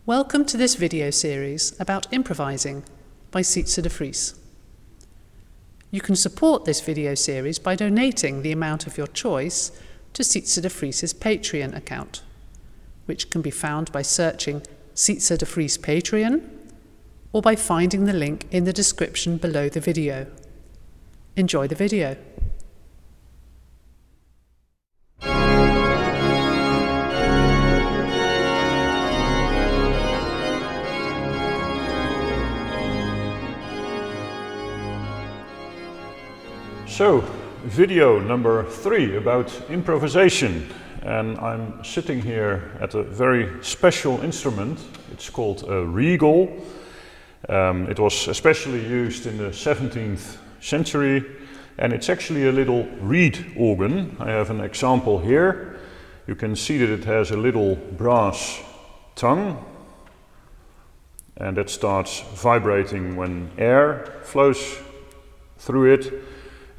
Welcome to this video series about improvising by Sietze de Vries. You can support this video series by donating the amount of your choice to Sietze de Vries' Patreon account, which can be found by searching Sietze de Vries Patreon or by finding the link in the description below the video. Enjoy the video. So, video number 3 about improvisation, and I'm sitting here at a very special instrument. It's called a regal. It was especially used in the 17th century, and it's actually a little reed organ. I have an example here. You can see that it has a little brass tongue, and that starts vibrating when air flows through it.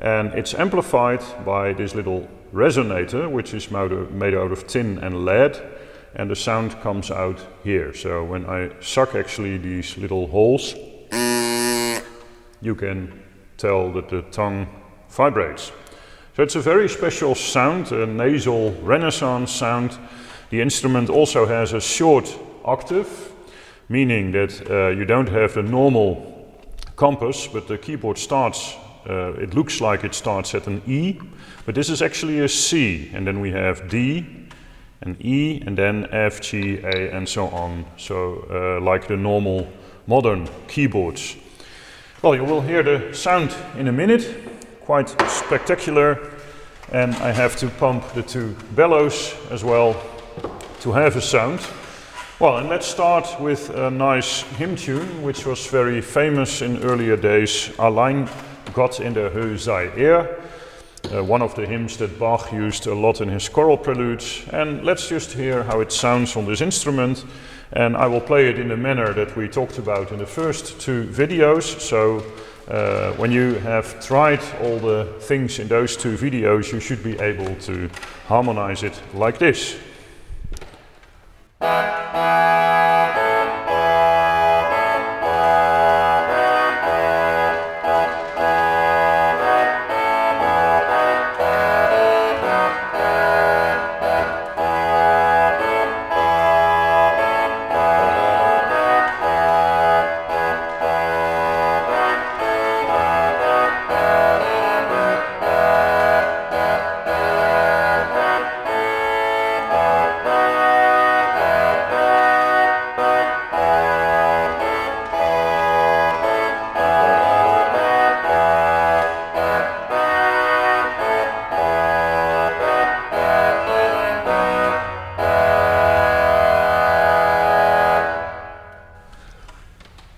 And it's amplified by this little resonator, which is made out of tin and lead, and the sound comes out here. So when I suck actually these little holes, you can tell that the tongue vibrates. So it's a very special sound, a nasal renaissance sound. The instrument also has a short octave, meaning that you don't have the normal compass, but the keyboard starts it looks like it starts at an E, but this is actually a C, and then we have D, and E, and then F, G, A, and so on. So like the normal modern keyboards. Well, you will hear the sound in a minute, quite spectacular, and I have to pump the 2 bellows as well to have a sound. Well, and let's start with a nice hymn tune, which was very famous in earlier days, Allein Gott in der Höhe sei one of the hymns that Bach used a lot in his choral preludes. And let's just hear how it sounds on this instrument, and I will play it in the manner that we talked about in the first 2 videos. So when you have tried all the things in those 2 videos, you should be able to harmonize it like this.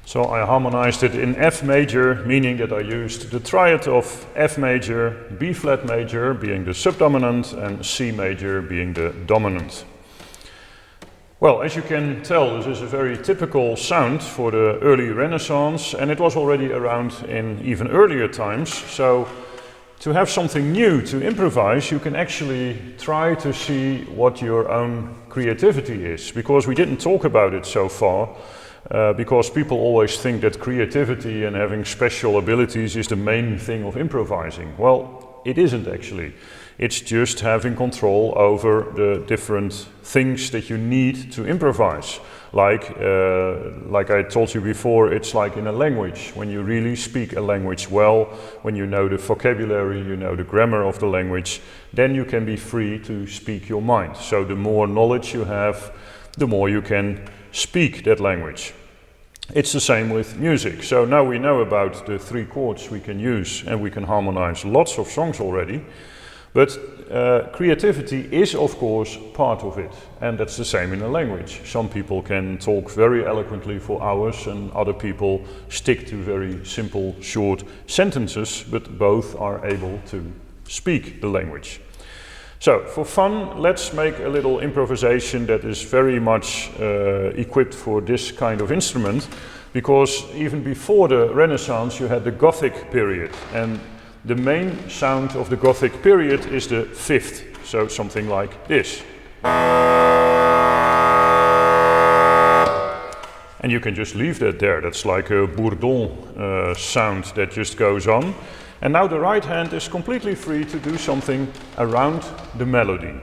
So I harmonized it in F major, meaning that I used the triad of F major, B flat major being the subdominant, and C major being the dominant. Well, as you can tell, this is a very typical sound for the early Renaissance, and it was already around in even earlier times. So to have something new to improvise, you can actually try to see what your own creativity is, because we didn't talk about it so far. Because people always think that creativity and having special abilities is the main thing of improvising. Well, it isn't actually. It's just having control over the different things that you need to improvise. Like I told you before, it's like in a language. When you really speak a language well, when you know the vocabulary, you know the grammar of the language, then you can be free to speak your mind. So the more knowledge you have, the more you can speak that language. It's the same with music. So now we know about the 3 chords we can use, and we can harmonize lots of songs already. But creativity is of course part of it, and that's the same in a language. Some people can talk very eloquently for hours, and other people stick to very simple, short sentences, but both are able to speak the language. So, for fun, let's make a little improvisation that is very much equipped for this kind of instrument, because even before the Renaissance you had the Gothic period, and the main sound of the Gothic period is the 5th, so something like this. And you can just leave that there. That's like a bourdon sound that just goes on. And now the right hand is completely free to do something around the melody.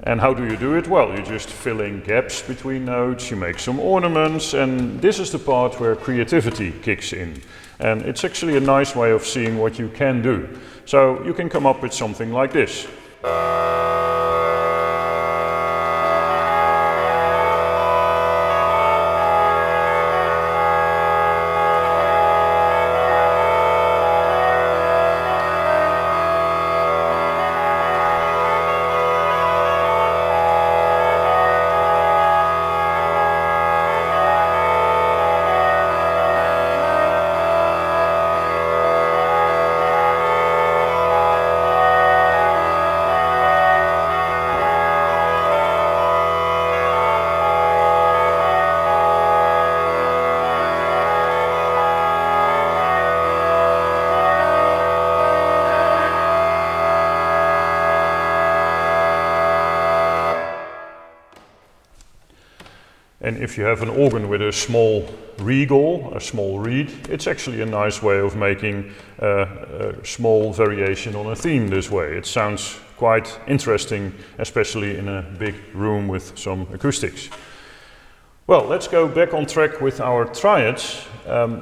And how do you do it? Well, you just fill in gaps between notes, you make some ornaments, and this is the part where creativity kicks in. And it's actually a nice way of seeing what you can do. So you can come up with something like this. And if you have an organ with a small regal, a small reed, it's actually a nice way of making a small variation on a theme this way. It sounds quite interesting, especially in a big room with some acoustics. Well, let's go back on track with our triads.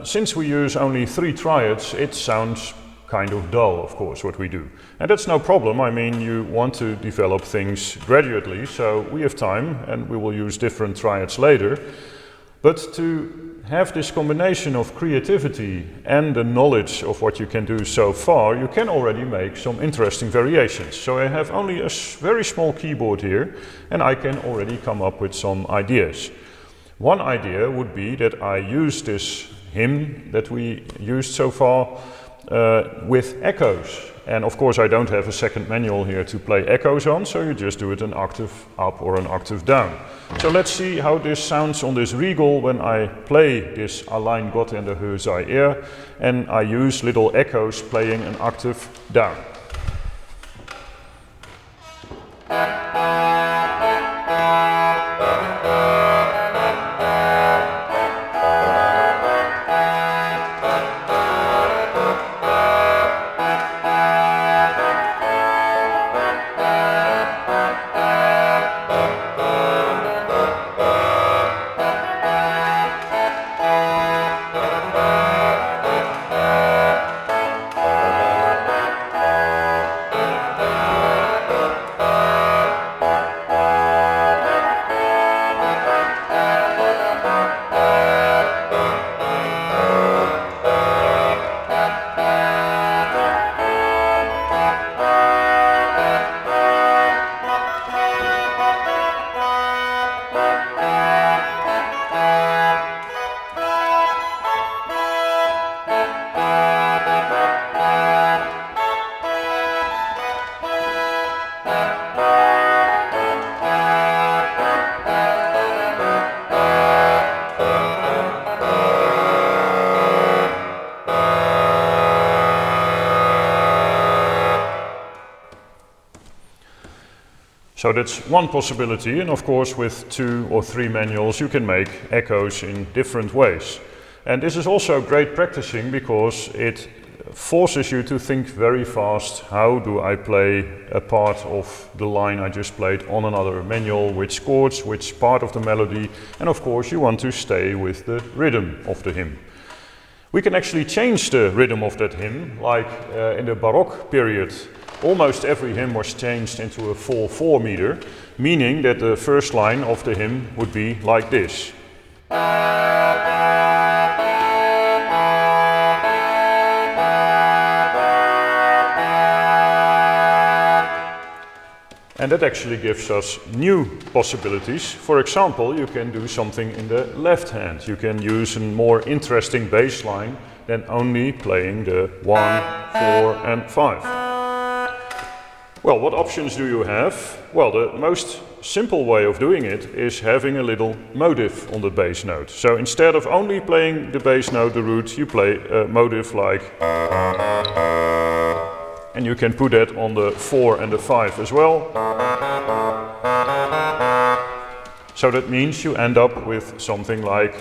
Since we use only 3 triads, it sounds kind of dull, of course, what we do. And that's no problem. I mean, you want to develop things gradually, so we have time and we will use different triads later. But to have this combination of creativity and the knowledge of what you can do so far, you can already make some interesting variations. So I have only a very small keyboard here and I can already come up with some ideas. One idea would be that I use this hymn that we used so far with echoes. And of course I don't have a second manual here to play echoes on, so you just do it an octave up or an octave down. So let's see how this sounds on this regal when I play this Allein Gott and the Höhe sei er, and I use little echoes playing an octave down. So that's one possibility, and of course with 2 or 3 manuals you can make echoes in different ways. And this is also great practicing because it forces you to think very fast, how do I play a part of the line I just played on another manual, which chords, which part of the melody, and of course you want to stay with the rhythm of the hymn. We can actually change the rhythm of that hymn, like in the Baroque period. Almost every hymn was changed into a 4/4 meter, meaning that the first line of the hymn would be like this. And that actually gives us new possibilities. For example, you can do something in the left hand. You can use a more interesting bass line than only playing the 1, 4 and 5. Well, what options do you have? Well, the most simple way of doing it is having a little motive on the bass note. So instead of only playing the bass note, the root, you play a motive like... And you can put that on the 4 and the 5 as well. So that means you end up with something like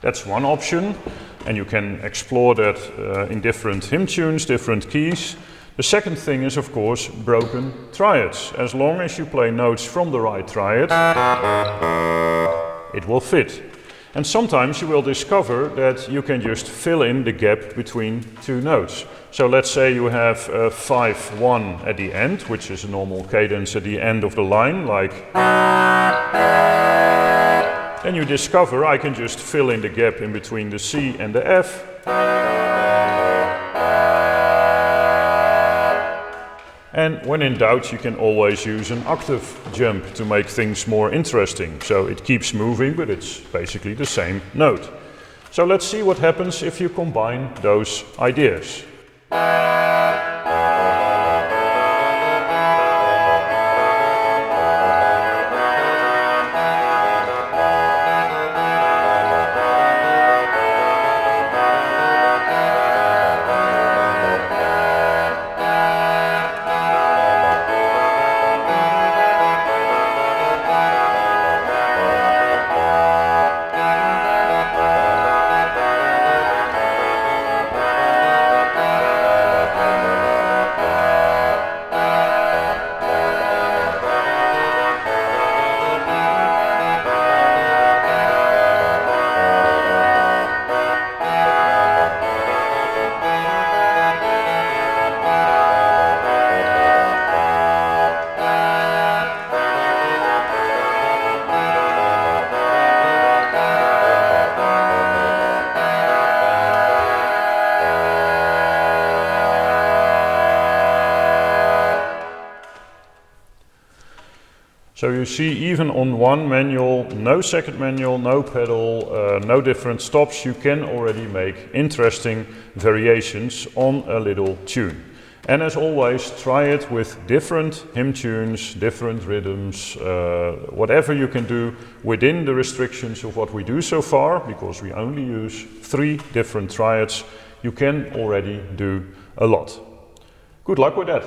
that's one option, and you can explore that in different hymn tunes, different keys. The second thing is, of course, broken triads. As long as you play notes from the right triad, it will fit. And sometimes you will discover that you can just fill in the gap between two notes. So let's say you have 5-1 at the end, which is a normal cadence at the end of the line, like. Then you discover I can just fill in the gap in between the C and the F. And when in doubt, you can always use an octave jump to make things more interesting. So it keeps moving, but it's basically the same note. So let's see what happens if you combine those ideas. So you see, even on one manual, no second manual, no pedal, no different stops, you can already make interesting variations on a little tune. And as always, try it with different hymn tunes, different rhythms, whatever you can do within the restrictions of what we do so far, because we only use 3 different triads. You can already do a lot. Good luck with that.